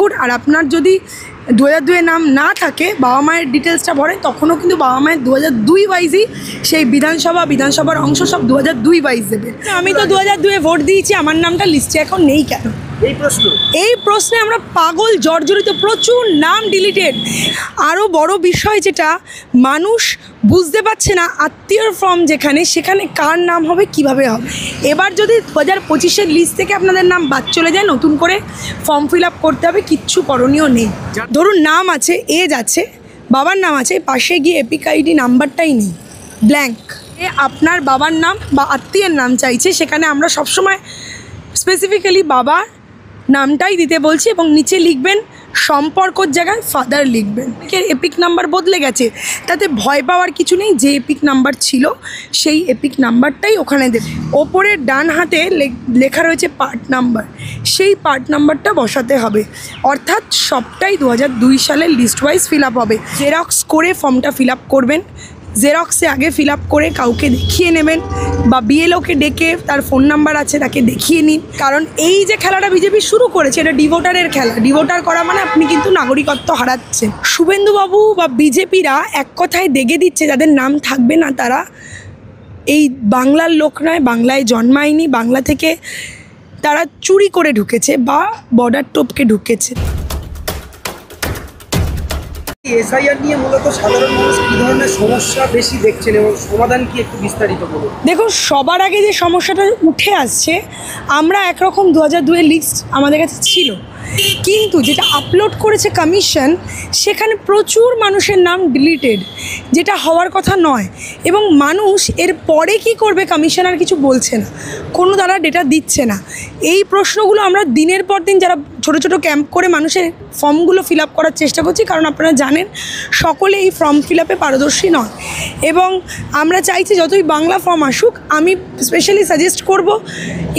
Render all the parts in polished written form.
Good. আর আপনার যদি 2002 নাম না থাকে, বাবা মায়ের ডিটেলসটা ভরে, তখনও কিন্তু বাবা মায়ের 2002 ওয়াইজই সেই বিধানসভার অংশ সব 2002 ওয়াইজ দেবে। আমি তো 2002 ভোট দিয়েছি, আমার নামটা লিস্টে এখন নেই কেন? এই প্রশ্নে আমরা পাগল, জর্জরিত, প্রচুর নাম ডিলিটেড। আরও বড় বিষয় যেটা মানুষ বুঝতে পারছে না, আত্মীয়র ফর্ম যেখানে, সেখানে কার নাম হবে, কিভাবে হবে। এবার যদি 2025-এর লিস্ট থেকে আপনাদের নাম বাদ চলে যায়, নতুন করে ফর্ম ফিল আপ করতে হবে, কিচ্ছু করণীয় নেই। ধরুন নাম আছে, এজ আছে, বাবার নাম আছে, পাশে গিয়ে এপিক আইডি নাম্বারটাই নেই, ব্ল্যাঙ্ক। আপনার বাবার নাম বা আত্মীয়ের নাম চাইছে, সেখানে আমরা সবসময় স্পেসিফিক্যালি বাবার নামটাই দিতে বলছি এবং নিচে লিখবেন সম্পর্কর জায়গায় ফাদার লিখবেন। এপিক নাম্বার বদলে গেছে, তাতে ভয় পাওয়ার কিছু নেই। যে এপিক নাম্বার ছিল সেই এপিক নাম্বারটাই ওখানে দেবে। ওপরের ডান হাতে লেখা রয়েছে পার্ট নাম্বার, সেই পার্ট নাম্বারটা বসাতে হবে। অর্থাৎ সবটাই 2002 সালের লিস্ট ওয়াইজ ফিল আপ হবে। জেরক্স করে ফর্মটা ফিল আপ করবেন, জেরক্সে আগে ফিল আপ করে কাউকে দেখিয়ে নেবেন বা বিএলওকে ডেকে, তার ফোন নাম্বার আছে, তাকে দেখিয়ে নিন। কারণ এই যে খেলাটা বিজেপি শুরু করেছে, এটা ডিভোটারের খেলা। ডিভোটার করা মানে আপনি কিন্তু নাগরিকত্ব হারাচ্ছেন। শুভেন্দুবাবু বা বিজেপিরা এক কথায় দেগে দিচ্ছে, যাদের নাম থাকবে না তারা এই বাংলার লোক নয়, বাংলায় জন্মায়নি, বাংলা থেকে তারা চুরি করে ঢুকেছে বা বর্ডার টপকে ঢুকেছে। এসআইআর নিয়ে মূলত সাধারণ মানুষ কী ধরনের সমস্যা বেশি দেখছেন এবং সমাধান কি একটু বিস্তারিত বলুন। দেখুন, সবার আগে যে সমস্যাটা উঠে আসছে, আমরা একরকম 2002-এর লিস্ট আমাদের কাছে ছিল, কিন্তু যেটা আপলোড করেছে কমিশন, সেখানে প্রচুর মানুষের নাম ডিলিটেড, যেটা হওয়ার কথা নয়। এবং মানুষ এর পরে কী করবে, কমিশনার কিছু বলছে না, কোনো তারা ডেটা দিচ্ছে না। এই প্রশ্নগুলো আমরা দিনের পর দিন যারা ছোটো ছোটো ক্যাম্প করে মানুষের ফর্মগুলো ফিল আপ করার চেষ্টা করছি, কারণ আপনারা জানেন সকলে এই ফর্ম ফিল আপে পারদর্শী নয়। এবং আমরা চাইছি যতই বাংলা ফর্ম আসুক, আমি স্পেশালি সাজেস্ট করব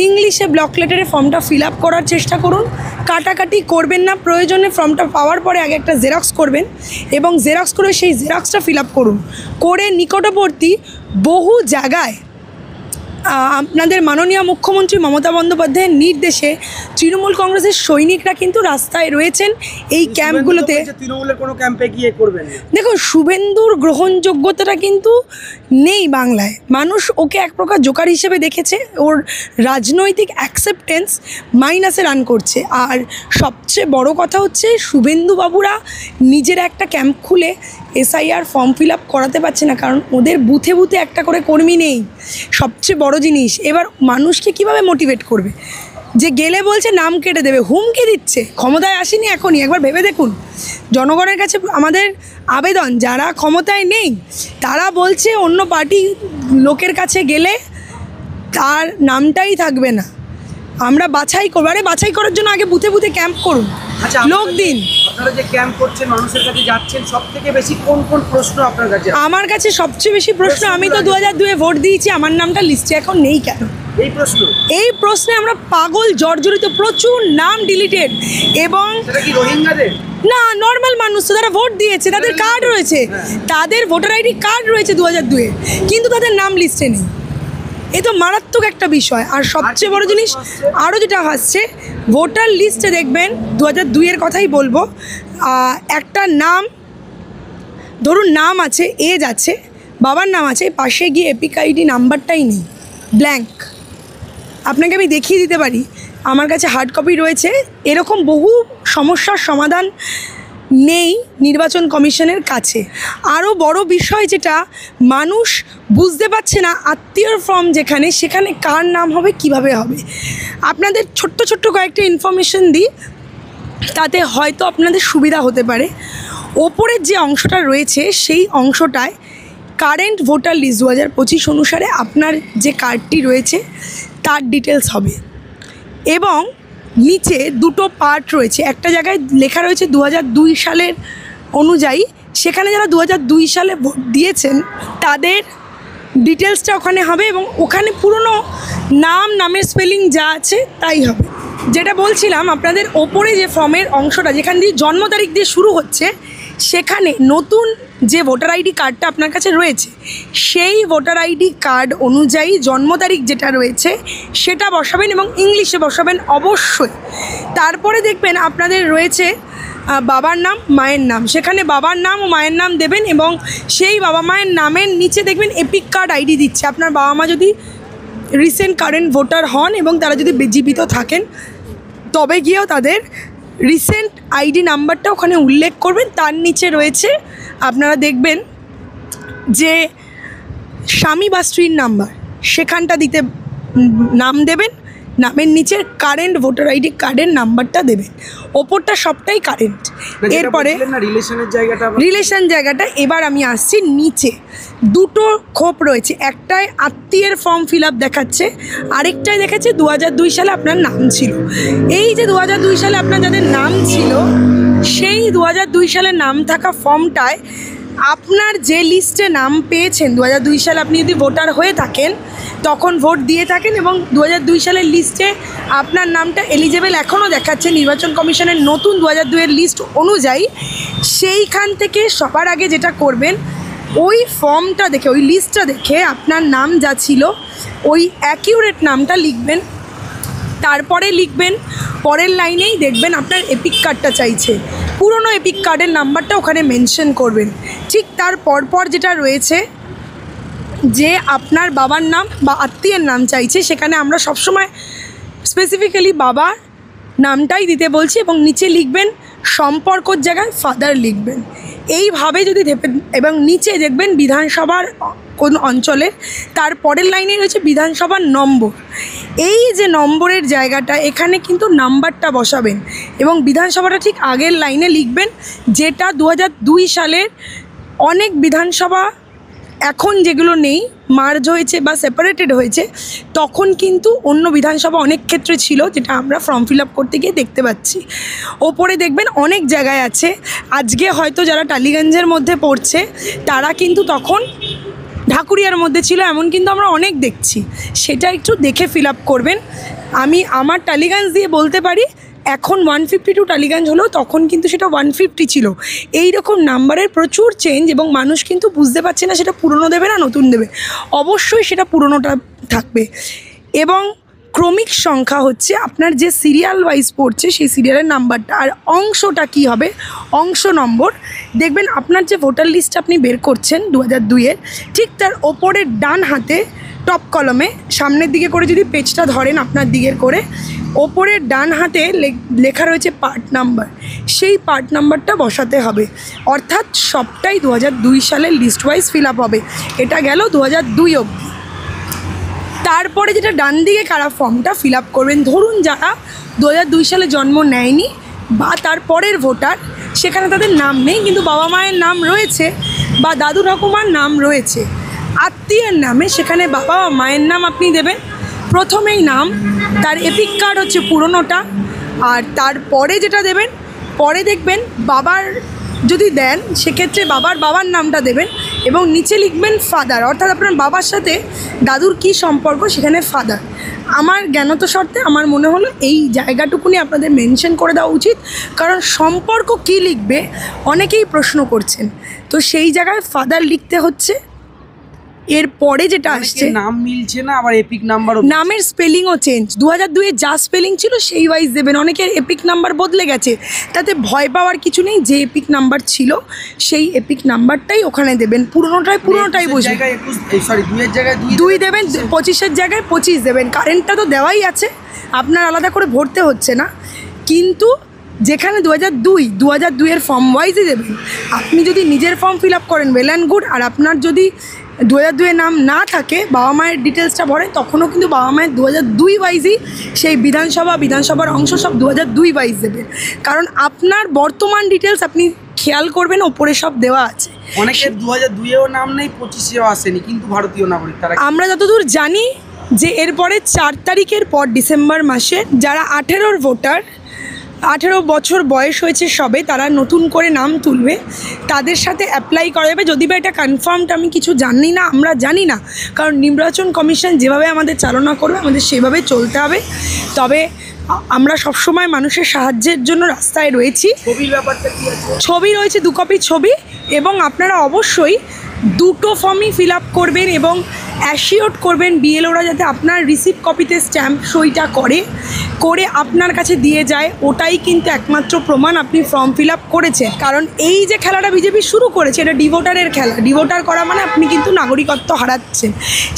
ইংলিশে ব্লক লেটারে ফর্মটা ফিল আপ করার চেষ্টা করুন। কাটাকাটি করবেন না, প্রয়োজনে ফর্মটা পাওয়ার পরে আগে একটা জেরক্স করবেন এবং জেরক্স করে সেই জেরক্সটা ফিল আপ করুন। করে নিকটবর্তী বহু জায়গায় আপনাদের মাননীয় মুখ্যমন্ত্রী মমতা বন্দ্যোপাধ্যায়ের নির্দেশে তৃণমূল কংগ্রেসের সৈনিকরা কিন্তু রাস্তায় রয়েছেন এই ক্যাম্পগুলোতে। তৃণমূলের কোনো ক্যাম্পে গিয়ে করবেন? দেখুন, শুভেন্দুর গ্রহণযোগ্যতাটা কিন্তু নেই বাংলায়। মানুষ ওকে এক প্রকার জোকার হিসেবে দেখেছে, ওর রাজনৈতিক অ্যাকসেপ্টেন্স মাইনাসে রান করছে। আর সবচেয়ে বড় কথা হচ্ছে, শুভেন্দুবাবুরা নিজেরা একটা ক্যাম্প খুলে এসআইআর ফর্ম ফিল আপ করাতে পারছে না, কারণ ওদের বুথে বুথে একটা করে কর্মী নেই। সবচেয়ে বড় জিনিস, এবার মানুষকে কিভাবে মোটিভেট করবে? যে গেলে বলছে নাম কেটে দেবে, হুমকি দিচ্ছে। ক্ষমতায় আসেনি এখনই, একবার ভেবে দেখুন। জনগণের কাছে আমাদের আবেদন, যারা ক্ষমতায় নেই তারা বলছে অন্য পার্টি লোকের কাছে গেলে তার নামটাই থাকবে না, আমরা বাছাই করবো। আরে বাছাই করার জন্য আগে বুথে বুথে ক্যাম্প করুন, লোক দিন। আপনারা যে ক্যাম্প করছেন, মানুষের কাছে যাচ্ছেন, সব থেকে বেশি কোন কোন প্রশ্ন আপনার কাছে? আমার কাছে সবচেয়ে বেশি প্রশ্ন, আমি তো 2002-এ ভোট দিয়েছি, আমার নামটা লিস্টে এখন নেই কেন? এই প্রশ্নে আমরা পাগল, জর্জরিত, প্রচুর নাম ডিলিটেড। এবং রোহিঙ্গাদের না, নর্মাল মানুষ তো, তারা ভোট দিয়েছে, তাদের কার্ড রয়েছে, তাদের ভোটার আইডি কার্ড রয়েছে 2002-এ, কিন্তু তাদের নাম লিস্টে নেই। এ তো মারাত্মক একটা বিষয়। আর সবচেয়ে বড় জিনিস আরও যেটা আসছে, ভোটার লিস্টে দেখবেন 2002-এর কথাই বলবো, একটা নাম, ধরুন নাম আছে, এজ আছে, বাবার নাম আছে, পাশে গিয়ে এপিক আইডি নাম্বারটাই নেই, ব্ল্যাঙ্ক। আপনাকে আমি দেখিয়ে দিতে পারি, আমার কাছে হার্ড কপি রয়েছে। এরকম বহু সমস্যার সমাধান নেই নির্বাচন কমিশনের কাছে। আরও বড় বিষয় যেটা মানুষ বুঝতে পারছে না, আত্মীয়র ফর্ম যেখানে, সেখানে কার নাম হবে, কিভাবে হবে। আপনাদের ছোট্ট ছোট্ট কয়েকটা ইনফরমেশন দিই, তাতে হয়তো আপনাদের সুবিধা হতে পারে। ওপরের যে অংশটা রয়েছে, সেই অংশটায় কারেন্ট ভোটার লিস্ট 2025 অনুসারে আপনার যে কার্ডটি রয়েছে তার ডিটেলস হবে। এবং নিচে দুটো পার্ট রয়েছে, একটা জায়গায় লেখা রয়েছে 2002 সালের অনুযায়ী, সেখানে যারা 2002 সালে ভোট দিয়েছেন তাদের ডিটেলসটা ওখানে হবে এবং ওখানে পুরনো নামের স্পেলিং যা আছে তাই হবে। যেটা বলছিলাম আপনাদের, ওপরে যে ফর্মের অংশটা যেখান দিয়ে জন্ম তারিখ দিয়ে শুরু হচ্ছে, সেখানে নতুন যে ভোটার আইডি কার্ডটা আপনার কাছে রয়েছে সেই ভোটার আইডি কার্ড অনুযায়ী জন্ম তারিখ যেটা রয়েছে সেটা বসাবেন এবং ইংলিশে বসাবেন অবশ্যই। তারপরে দেখবেন আপনাদের রয়েছে বাবার নাম, মায়ের নাম, সেখানে বাবার নাম ও মায়ের নাম দেবেন এবং সেই বাবা মায়ের নামের নিচে দেখবেন এপিক কার্ড আইডি দিচ্ছে। আপনার বাবা মা যদি রিসেন্ট কারেন্ট ভোটার হন এবং তারা যদি জীবিত থাকেন তবে গিয়েও তাদের রিসেন্ট আইডি নাম্বারটা ওখানে উল্লেখ করবেন। তার নিচে রয়েছে আপনারা দেখবেন যে স্বামী বা স্ত্রীর নাম্বার, সেখানটা দিতে নাম দেবেন, নামের নিচের কারেন্ট ভোটার আইডি কার্ডের নাম্বারটা দেবেন, ওপরটা সবটাই কারেন্ট। এরপরে রিলেশন জায়গাটা এবার আমি আসছি নিচে। দুটো খোপ রয়েছে, একটায় আত্মীয়ের ফর্ম ফিল আপ দেখাচ্ছে, আরেকটায় দেখাচ্ছে 2002 সালে আপনার নাম ছিল। এই যে 2002 সালে আপনার যাদের নাম ছিল সেই 2002 সালে নাম থাকা ফর্মটায় আপনার যে লিস্টে নাম পেয়েছেন 2002 সালে আপনি যদি ভোটার হয়ে থাকেন তখন ভোট দিয়ে থাকেন এবং 2002 সালের লিস্টে আপনার নামটা এলিজেবল এখনও দেখাচ্ছে নির্বাচন কমিশনের নতুন 2002-এর লিস্ট অনুযায়ী, সেইখান থেকে সবার আগে যেটা করবেন ওই ফর্মটা দেখে, ওই লিস্টটা দেখে আপনার নাম যা ছিল ওই অ্যাকিউরেট নামটা লিখবেন। তারপরে লিখবেন পরের লাইনেই দেখবেন আপনার এপিক কার্ডটা চাইছে, পুরনো এপিক কার্ডের নাম্বারটা ওখানে মেনশন করবেন। ঠিক তার পরপর যেটা রয়েছে যে আপনার বাবার নাম বা আত্মীয়ের নাম চাইছে, সেখানে আমরা সবসময় স্পেসিফিক্যালি বাবার নামটাই দিতে বলছি এবং নিচে লিখবেন সম্পর্কর জায়গায় ফাদার লিখবেন। এইভাবে যদি এবং নিচে দেখবেন বিধানসভার কোন অঞ্চলের, তার পরের লাইনে রয়েছে বিধানসভার নম্বর। এই যে নম্বরের জায়গাটা এখানে কিন্তু নাম্বারটা বসাবেন এবং বিধানসভাটা ঠিক আগের লাইনে লিখবেন, যেটা 2002 সালের অনেক বিধানসভা এখন যেগুলো নেই মার্জ হয়েছে বা সেপারেটেড হয়েছে, তখন কিন্তু অন্য বিধানসভা অনেক ক্ষেত্রে ছিল, যেটা আমরা ফর্ম ফিল আপ করতে গিয়ে দেখতে পাচ্ছি। ওপরে দেখবেন অনেক জায়গায় আছে, আজকে হয়তো যারা টালিগঞ্জের মধ্যে পড়ছে তারা কিন্তু তখন ঢাকুরিয়ার মধ্যে ছিল, এমন কিন্তু আমরা অনেক দেখছি। সেটা একটু দেখে ফিল আপ করবেন। আমি আমার টালিগঞ্জ দিয়ে বলতে পারি এখন 152 টালিগঞ্জ হলেও তখন কিন্তু সেটা 150 ছিল। এই রকম নাম্বারের প্রচুর চেঞ্জ এবং মানুষ কিন্তু বুঝতে পারছে না সেটা পুরনো দেবে না নতুন দেবে। অবশ্যই সেটা পুরনোটা থাকবে। এবং ক্রমিক সংখ্যা হচ্ছে আপনার যে সিরিয়াল ওয়াইজ পড়ছে সেই সিরিয়ালের নাম্বারটা, আর অংশটা কি হবে, অংশ নম্বর দেখবেন আপনার যে ভোটার লিস্ট আপনি বের করছেন 2002-এর, ঠিক তার ওপরের ডান হাতে টপ কলমে সামনের দিকে করে যদি পেজটা ধরেন আপনার দিকের করে, ওপরের ডান হাতে লেখা রয়েছে পার্ট নাম্বার, সেই পার্ট নাম্বারটা বসাতে হবে। অর্থাৎ সবটাই 2002 সালের লিস্ট ওয়াইজ ফিল আপ হবে। এটা গেল 2002 অবধি। তারপরে যেটা ডান দিকে কারা ফর্মটা ফিল আপ করবেন, ধরুন যারা 2002 সালে জন্ম নেয়নি বা তার পরের ভোটার, সেখানে তাদের নাম নেই কিন্তু বাবা মায়ের নাম রয়েছে বা দাদু ঠাকুমার নাম রয়েছে, আত্মীয়ের নামে সেখানে বাবা বা মায়ের নাম আপনি দেবেন। প্রথমেই নাম, তার এপিক কার্ড হচ্ছে পুরনোটা, আর তারপরে যেটা দেবেন, পরে দেখবেন বাবার যদি দেন সেক্ষেত্রে বাবার নামটা দেবেন এবং নিচে লিখবেন ফাদার, অর্থাৎ আপনার বাবার সাথে দাদুর কী সম্পর্ক সেখানে ফাদার। আমার জ্ঞানত শর্তে আমার মনে হলো এই জায়গাটুকুনি আপনাদের মেনশন করে দেওয়া উচিত, কারণ সম্পর্ক কী লিখবে অনেকেই প্রশ্ন করছেন, তো সেই জায়গায় ফাদার লিখতে হচ্ছে। এরপরে যেটা আসছে নাম মিলছে না, আবার এপিক নাম্বার, নামের স্পেলিংও চেঞ্জ। 2002-এ যা স্পেলিং ছিল সেই ওয়াইজ দেবেন। অনেকের এপিক নাম্বার বদলে গেছে, তাতে ভয় পাওয়ার কিছু নেই। যে এপিক নাম্বার ছিল সেই এপিক নাম্বারটাই ওখানে দেবেন, পুরোনোটাই বসবে। 2 দেবেন, 25-এর জায়গায় 25 দেবেন। কারেন্টটা তো দেওয়াই আছে, আপনার আলাদা করে ভরতে হচ্ছে না। কিন্তু যেখানে 2002-এর ফর্ম ওয়াইজই দেবেন। আপনি যদি নিজের ফর্ম ফিল আপ করেন ওয়েল অ্যান্ড গুড, আর আপনার যদি 2002-এ নাম না থাকে, বাবা মায়ের ডিটেলসটা ভরেন, তখনও কিন্তু বাবা মায়ের 2002 ওয়াইজই সেই বিধানসভার অংশ সব 2002 ওয়াইজ দেবেন। কারণ আপনার বর্তমান ডিটেলস আপনি খেয়াল করবেন ওপরে সব দেওয়া আছে। অনেকের 2002-এও নাম নেই, 25-এও আসেনি, কিন্তু ভারতীয় নাগরিক তারা। আমরা যতদূর জানি যে এরপরে 4 তারিখের পর ডিসেম্বর মাসে যারা 18-র ভোটার 18 বছর বয়স হয়েছে সবে, তারা নতুন করে নাম তুলবে, তাদের সাথে অ্যাপ্লাই করা যাবে। যদি বা এটা কনফার্মড আমি কিছু জানি না, আমরা জানি না, কারণ নির্বাচন কমিশন যেভাবে আমাদের চালনা করবে আমাদের সেভাবে চলতে হবে। তবে আমরা সবসময় মানুষের সাহায্যের জন্য রাস্তায় রয়েছি। ছবির ব্যাপারটা কি আছে? ছবি রয়েছে 2 কপি ছবি, এবং আপনারা অবশ্যই 2টো ফর্মই ফিল আপ করবেন এবং অ্যাসিওর করবেন বিএলওরা যাতে আপনার রিসিভ কপিতে স্ট্যাম্প সইটা করে আপনার কাছে দিয়ে যায়। ওটাই কিন্তু একমাত্র প্রমাণ আপনি ফর্ম ফিল আপ করেছেন। কারণ এই যে খেলাটা বিজেপি শুরু করেছে, এটা ডিভোটারের খেলা। ডিভোটার করা মানে আপনি কিন্তু নাগরিকত্ব হারাচ্ছেন।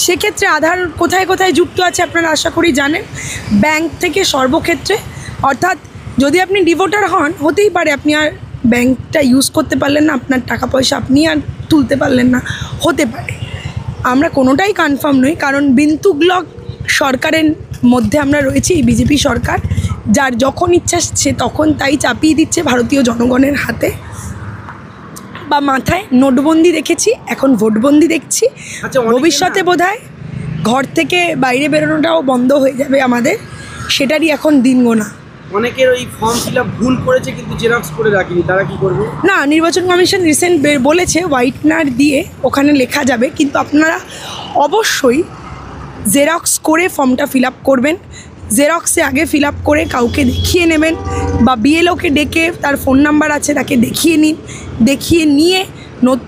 সেক্ষেত্রে আধার কোথায় কোথায় যুক্ত আছে আপনারা আশা করি জানেন, ব্যাংক থেকে সর্বক্ষেত্রে। অর্থাৎ যদি আপনি ডিভোটার হন, হতেই পারে আপনি আর ব্যাংকটা ইউজ করতে পারলেন না, আপনার টাকা পয়সা আপনি আর তুলতে পারলেন না, হতে পারে। আমরা কোনোটাই কনফার্ম নই, কারণ বিন্তুগ্লক সরকারের মধ্যে আমরা রয়েছি, এই বিজেপি সরকার, যার যখন ইচ্ছা সে তখন তাই চাপিয়ে দিচ্ছে ভারতীয় জনগণের হাতে বা মাথায়। নোটবন্দি দেখেছি, এখন ভোটবন্দি দেখছি। ভবিষ্যতে বোধহয় ঘর থেকে বাইরে বেরোনোটাও বন্ধ হয়ে যাবে আমাদের, সেটারই এখন দিন গোনা। অনেকের ওই ফর্ম ফিল আপ ভুল করেছে কিন্তু জেরক্স করে রাখিনি, তারা কি করবে? না, নির্বাচন কমিশন রিসেন্ট বলেছে হোয়াইটনার দিয়ে ওখানে লেখা যাবে, কিন্তু আপনারা অবশ্যই জেরক্স করে ফর্মটা ফিল আপ করবেন। জেরক্সে আগে ফিল আপ করে কাউকে দেখিয়ে নেবেন, বা বিএলওকে ডেকে, তার ফোন নাম্বার আছে, তাকে দেখিয়ে নিন। দেখিয়ে নিয়ে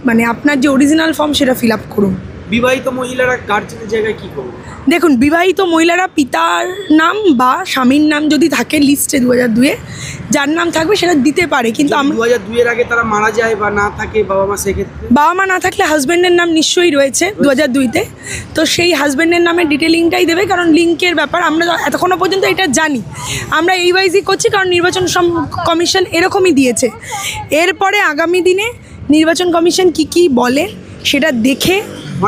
মানে আপনার যে অরিজিনাল ফর্ম সেটা ফিল আপ করুন। বিবাহিত মহিলারা গার্জেনের জায়গায় কি করবে? দেখুন, বিবাহিত মহিলারা পিতার নাম বা স্বামীর নাম যদি থাকে লিস্টে 2002-এ, যার নাম থাকবে সেটা দিতে পারে। কিন্তু আমরা 2002-এর আগে তারা মারা যায় বা না থাকে বাবা মা, সেক্ষেত্রে বাবা মা না থাকলে হাজব্যান্ডের নাম নিশ্চয়ই রয়েছে 2002-তে, তো সেই হাজব্যান্ডের নামের ডিটেলিংটাই দেবে। কারণ লিঙ্কের ব্যাপার আমরা এতক্ষণও পর্যন্ত এটা জানি, আমরা এই ওয়াইজই করছি, কারণ নির্বাচন কমিশন এরকমই দিয়েছে। এরপরে আগামী দিনে নির্বাচন কমিশন কি বলে সেটা দেখে।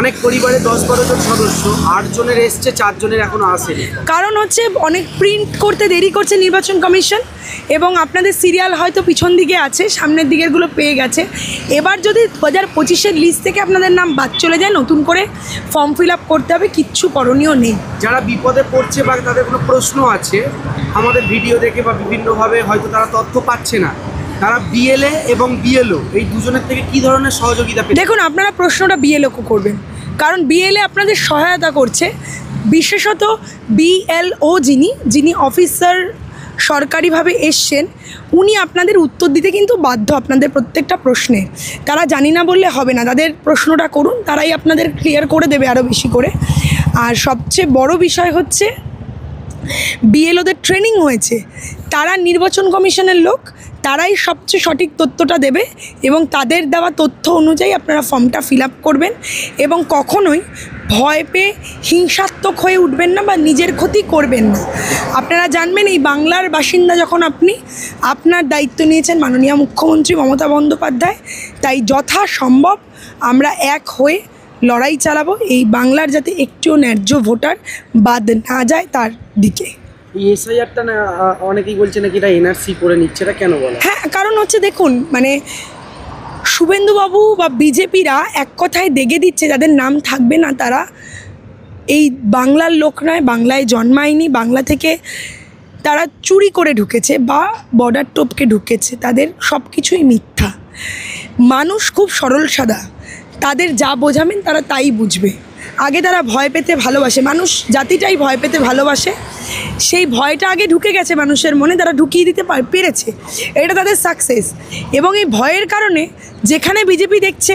অনেক পরিবারে 10-12 জন সদস্য, 8 জনের এসছে, 4 জনের এখনো আসেনি। কারণ হচ্ছে অনেক প্রিন্ট করতে দেরি করছে নির্বাচন কমিশন, এবং আপনাদের সিরিয়াল হয়তো পিছন দিকে আছে, সামনের দিকেরগুলো পেয়ে গেছে। এবার যদি 2025-এর লিস্ট থেকে আপনাদের নাম বাদ চলে যায়, নতুন করে ফর্ম ফিল আপ করতে হবে, কিচ্ছু করণীয় নেই। যারা বিপদে পড়ছে বা তাদের কোনো প্রশ্ন আছে, আমাদের ভিডিও দেখে বা বিভিন্নভাবে হয়তো তারা তথ্য পাচ্ছে না, তারা বিএলএ এবং বিএলও এই দুজনের থেকে কি ধরনের সহযোগিতা পেতে? দেখুন, আপনারা প্রশ্নটা বিএলওকে করবেন, কারণ বিএলএ আপনাদের সহায়তা করছে। বিশেষত বিএলও যিনি অফিসার সরকারিভাবে এসছেন, উনি আপনাদের উত্তর দিতে কিন্তু বাধ্য আপনাদের প্রত্যেকটা প্রশ্নে। তারা জানি না বললে হবে না, তাদের প্রশ্নটা করুন, তারাই আপনাদের ক্লিয়ার করে দেবে আরও বেশি করে। আর সবচেয়ে বড় বিষয় হচ্ছে বিএলওদের ট্রেনিং হয়েছে, তারা নির্বাচন কমিশনের লোক, তারাই সবচেয়ে সঠিক তথ্যটা দেবে, এবং তাদের দেওয়া তথ্য অনুযায়ী আপনারা ফর্মটা ফিল আপ করবেন। এবং কখনোই ভয় পেয়ে হিংসাত্মক হয়ে উঠবেন না বা নিজের ক্ষতি করবেন না। আপনারা জানবেন, এই বাংলার বাসিন্দা যখন আপনি, আপনার দায়িত্ব নিয়েছেন মাননীয় মুখ্যমন্ত্রী মমতা বন্দ্যোপাধ্যায়, তাই যথাসম্ভব আমরা এক হয়ে লড়াই চালাবো, এই বাংলার যাতে একটিও ন্যায্য ভোটার বাদ না যায় তার দিকে। এসআইআরটা না অনেকেই বলছে নাকি এটা এনআরসি করে নিচ্ছে, এটা কেন বলা? হ্যাঁ, কারণ হচ্ছে দেখুন, মানে শুভেন্দুবাবু বা বিজেপিরা এক কথায় দেগে দিচ্ছে যাদের নাম থাকবে না তারা এই বাংলার লোক নয়, বাংলায় জন্মায়নি, বাংলা থেকে তারা চুরি করে ঢুকেছে বা বর্ডার টপকে ঢুকেছে, তাদের সব কিছুই মিথ্যা। মানুষ খুব সরল সাদা, তাদের যা বোঝাবেন তারা তাই বুঝবে। আগে তারা ভয় পেতে ভালোবাসে, মানুষ জাতিটাই ভয় পেতে ভালোবাসে, সেই ভয়টা আগে ঢুকে গেছে মানুষের মনে, তারা ঢুকিয়ে দিতে পেরেছে, এটা তাদের সাকসেস। এবং এই ভয়ের কারণে যেখানে বিজেপি দেখছে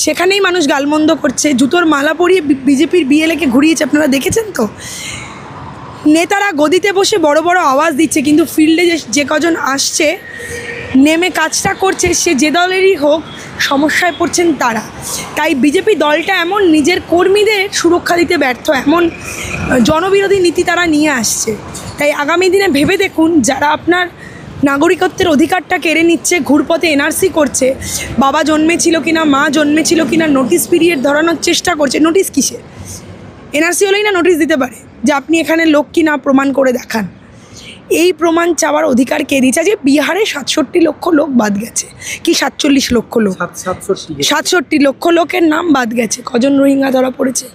সেখানেই মানুষ গালমন্দ করছে, জুতোর মালা পরিয়ে বিজেপির বিএলএকে ঘুরিয়েছে, আপনারা দেখেছেন তো। নেতারা গদিতে বসে বড় বড় আওয়াজ দিচ্ছে, কিন্তু ফিল্ডে যে কজন আসছে নেমে কাজটা করছে, সে যে দলেরই হোক, সমস্যায় পড়ছেন তারা। তাই বিজেপি দলটা এমন নিজের কর্মীদের সুরক্ষা দিতে ব্যর্থ, এমন জনবিরোধী নীতি তারা নিয়ে আসছে। তাই আগামী দিনে ভেবে দেখুন, যারা আপনার নাগরিকত্বের অধিকারটা কেড়ে নিচ্ছে, ঘুরপথে এনআরসি করছে, বাবা জন্মেছিল কিনা, মা জন্মেছিল কিনা, নোটিশ পিরিয়ড ধরানোর চেষ্টা করছে। নোটিশ কিসে? এনআরসি হলেই না নোটিশ দিতে পারে যে আপনি এখানে লোক কিনা প্রমাণ করে দেখান। এই প্রমাণ চাওয়ার অধিকার কে দিয়েছে? যে বিহারে 67 লক্ষ লোক বাদ গেছে, কি 47 লক্ষ লোক, 67 লক্ষ লোকের নাম বাদ গেছে। কজন রোহিঙ্গা ধরা পড়েছে?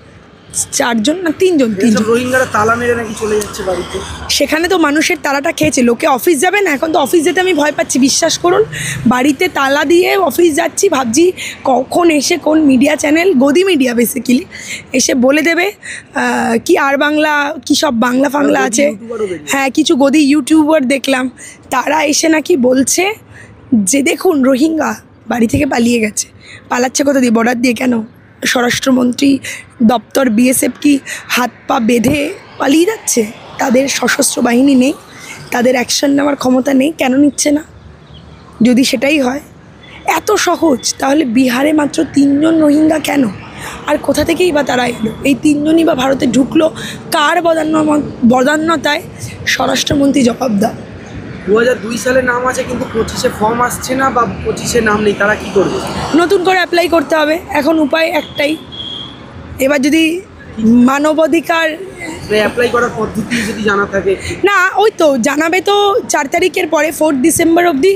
চারজন না তিনজন এইসব রোহিঙ্গারা তালা মেরে নাকি চলে যাচ্ছে বাড়িতে। সেখানে তো মানুষের তালাটা খেয়েছে, লোকে অফিস যাবে না, এখন তো অফিস যেতে আমি ভয় পাচ্ছি, বিশ্বাস করুন। বাড়িতে তালা দিয়ে অফিস যাচ্ছি, ভাবছি কখন এসে কোন মিডিয়া চ্যানেল, গদি মিডিয়া বেসিক্যালি, এসে বলে দেবে কি আর বাংলা, কি সব বাংলা ফাংলা আছে, হ্যাঁ কিছু গদি ইউটিউবার দেখলাম, তারা এসে নাকি বলছে যে দেখুন রোহিঙ্গা বাড়ি থেকে পালিয়ে গেছে। পালাচ্ছে কোথা দিয়ে? বর্ডার দিয়ে। কেন? স্বরাষ্ট্রমন্ত্রী দপ্তর বিএসএফ কি হাত পা বেঁধে পালিয়ে যাচ্ছে? তাদের সশস্ত্র বাহিনী নেই, তাদের অ্যাকশন নেওয়ার ক্ষমতা নেই, কেন নিচ্ছে না? যদি সেটাই হয় এত সহজ, তাহলে বিহারে মাত্র 3 জন রোহিঙ্গা কেন? আর কোথা থেকেই বা তারা এলো? এই 3 জনই বা ভারতে ঢুকলো কার বদান্যতায়? স্বরাষ্ট্রমন্ত্রী জবাব দাও। 2002 সালে নাম আছে কিন্তু 25-এ ফর্ম আসছে না, বা 25-এ নাম নেই, তারা কি করবে? নতুন করে অ্যাপ্লাই করতে হবে। এখন উপায় একটাই, এবার যদি মানবাধিকার অ্যাপ্লাই করার পদ্ধতি যদি জানা থাকে। না, ওই তো জানাবে তো 4 তারিখের পরে, 4 ডিসেম্বর অবধি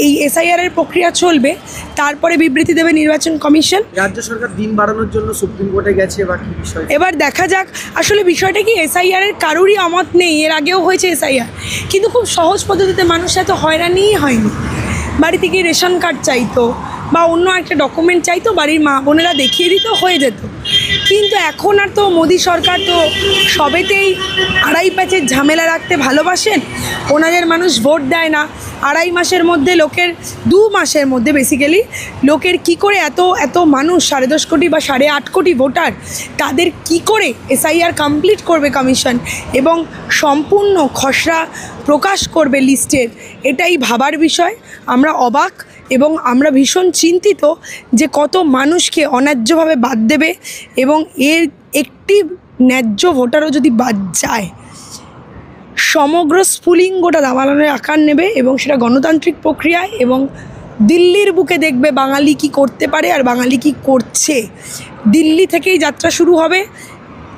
এই এসআইআর এর প্রক্রিয়া চলবে, তারপরে বিবৃতি দেবে নির্বাচন কমিশন। রাজ্য সরকার দিন বাড়ানোর জন্য সুপ্রিম কোর্টে গেছে, বা কি বিষয়? এবার দেখা যাক। আসলে বিষয়টা কি, এসআইআর এর কারোরই অমত নেই, এর আগেও হয়েছে এসআইআর, কিন্তু খুব সহজ পদ্ধতিতে মানুষ এত হয়রানিই হয়নি। বাড়ি থেকে রেশন কার্ড চাইতো বা অন্য একটা ডকুমেন্ট চাইতো, বাড়ির মা বোনেরা দেখিয়ে দিত, হয়ে যেত। কিন্তু এখন আর তো মোদি সরকার তো সবেতেই আড়াই প্যাচের ঝামেলা রাখতে ভালোবাসেন। ওনাদের মানুষ ভোট দেয় না, 2.5 মাসের মধ্যে লোকের, 2 মাসের মধ্যে বেসিক্যালি লোকের কি করে এত মানুষ, 10.5 কোটি বা 8.5 কোটি ভোটার, তাদের কি করে এসআইআর কমপ্লিট করবে কমিশন এবং সম্পূর্ণ খসড়া প্রকাশ করবে লিস্টের, এটাই ভাবার বিষয়। আমরা অবাক এবং আমরা ভীষণ চিন্তিত যে কত মানুষকে অন্যায্যভাবে বাদ দেবে, এবং এর একটি ন্যায্য ভোটারও যদি বাদ যায়, সমগ্র স্ফুলিঙ্গটা দাবানলের আকার নেবে, এবং সেটা গণতান্ত্রিক প্রক্রিয়ায়, এবং দিল্লির বুকে দেখবে বাঙালি কি করতে পারে আর বাঙালি কি করছে। দিল্লি থেকেই যাত্রা শুরু হবে,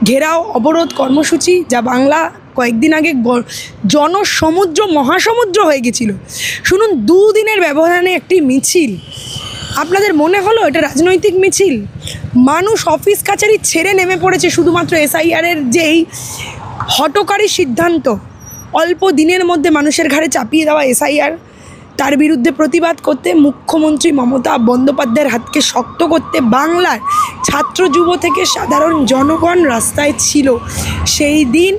ঘেরাও, অবরোধ, কর্মসূচি, যা বাংলা কয়েকদিন আগে জনসমুদ্র, মহাসমুদ্র হয়ে গেছিল। শুনুন, 2 দিনের ব্যবধানে একটি মিছিল, আপনাদের মনে হলো এটা রাজনৈতিক মিছিল? মানুষ অফিস কাছারি ছেড়ে নেমে পড়েছে শুধুমাত্র এসআইআরের যেই হঠকারী সিদ্ধান্ত, অল্প দিনের মধ্যে মানুষের ঘাড়ে চাপিয়ে দেওয়া এসআইআর, তার বিরুদ্ধে প্রতিবাদ করতে, মুখ্যমন্ত্রী মমতা বন্দ্যোপাধ্যায়ের হাতকে শক্ত করতে বাংলার ছাত্র যুব থেকে সাধারণ জনগণ রাস্তায় ছিল। সেই দিন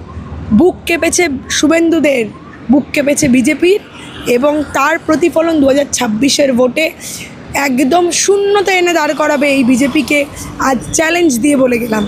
বুক কেঁপেছে শুভেন্দুদের, বুক কেঁপেছে বিজেপির, এবং তার প্রতিফলন 2026-এর ভোটে একদম শূন্যতে এনে দাঁড় করাবে এই বিজেপিকে। আজ চ্যালেঞ্জ দিয়ে বলে গেলাম।